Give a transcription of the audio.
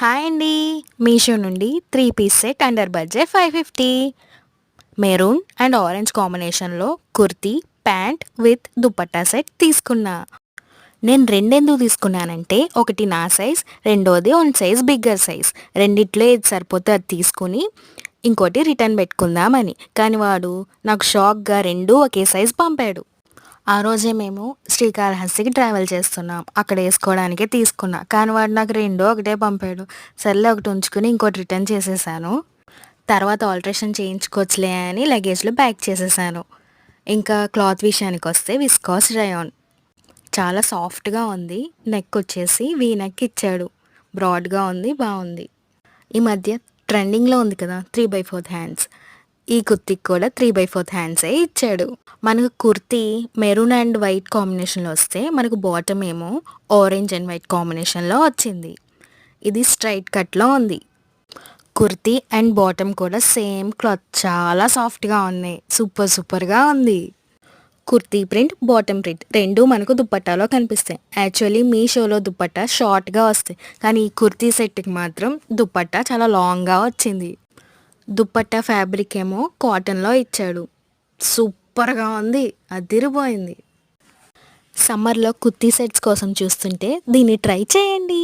Hi అండి. మీషో నుండి 3 piece set under budget 550 maroon and orange కాంబినేషన్లో kurti, pant with dupatta set తీసుకున్నా. నేను రెండెందుకు తీసుకున్నానంటే ఒకటి నా సైజ్, రెండోది వన్ సైజ్ బిగ్గర్ సైజ్. రెండిట్లో ఏది సరిపోతే అది తీసుకుని ఇంకోటి రిటర్న్ పెట్టుకుందామని. కానీ వాడు నాకు షాక్గా రెండూ ఒకే సైజ్ పంపాడు. ఆ రోజే మేము శ్రీకాళహస్తికి ట్రావెల్ చేస్తున్నాం. అక్కడ వేసుకోవడానికే తీసుకున్నా. కానీ వాడు నాకు రెండూ ఒకటే పంపాడు. సర్లే ఒకటి ఉంచుకుని ఇంకోటి రిటర్న్ చేసేసాను. తర్వాత ఆల్ట్రేషన్ చేయించుకోవచ్చులే అని లగేజ్లో ప్యాక్ చేసేసాను. ఇంకా క్లాత్ విషయానికి వస్తే విస్కాస్ రయాన్ చాలా సాఫ్ట్గా ఉంది. నెక్ వచ్చేసి వీ నెక్ ఇచ్చాడు. బ్రాడ్గా ఉంది, బాగుంది. ఈ మధ్య ట్రెండింగ్లో ఉంది కదా 3/4 హ్యాండ్స్. ఈ కుర్తీకి కూడా 3/4 హ్యాండ్సే ఇచ్చాడు. మనకు కుర్తీ మెరూన్ అండ్ వైట్ కాంబినేషన్లో వస్తే మనకు బాటమ్ ఏమో ఆరెంజ్ అండ్ వైట్ కాంబినేషన్లో వచ్చింది. ఇది స్ట్రైట్ కట్లో ఉంది. కుర్తీ అండ్ బాటమ్ కూడా సేమ్ క్లాత్, చాలా సాఫ్ట్గా ఉన్నాయి. సూపర్గా ఉంది. కుర్తీ ప్రింట్, బాటమ్ ప్రింట్ రెండూ మనకు దుపట్టాలో కనిపిస్తాయి. యాక్చువల్లీ మీషోలో దుపట్టా షార్ట్గా వస్తాయి, కానీ ఈ కుర్తీ సెట్కి మాత్రం దుపట్టా చాలా లాంగ్గా వచ్చింది. దుపట్టా ఫ్యాబ్రిక్ ఏమో కాటన్లో ఇచ్చాడు. సూపర్గా ఉంది, అదిరిపోయింది. సమ్మర్లో కుర్తీ సెట్స్ కోసం చూస్తుంటే దీన్ని ట్రై చేయండి.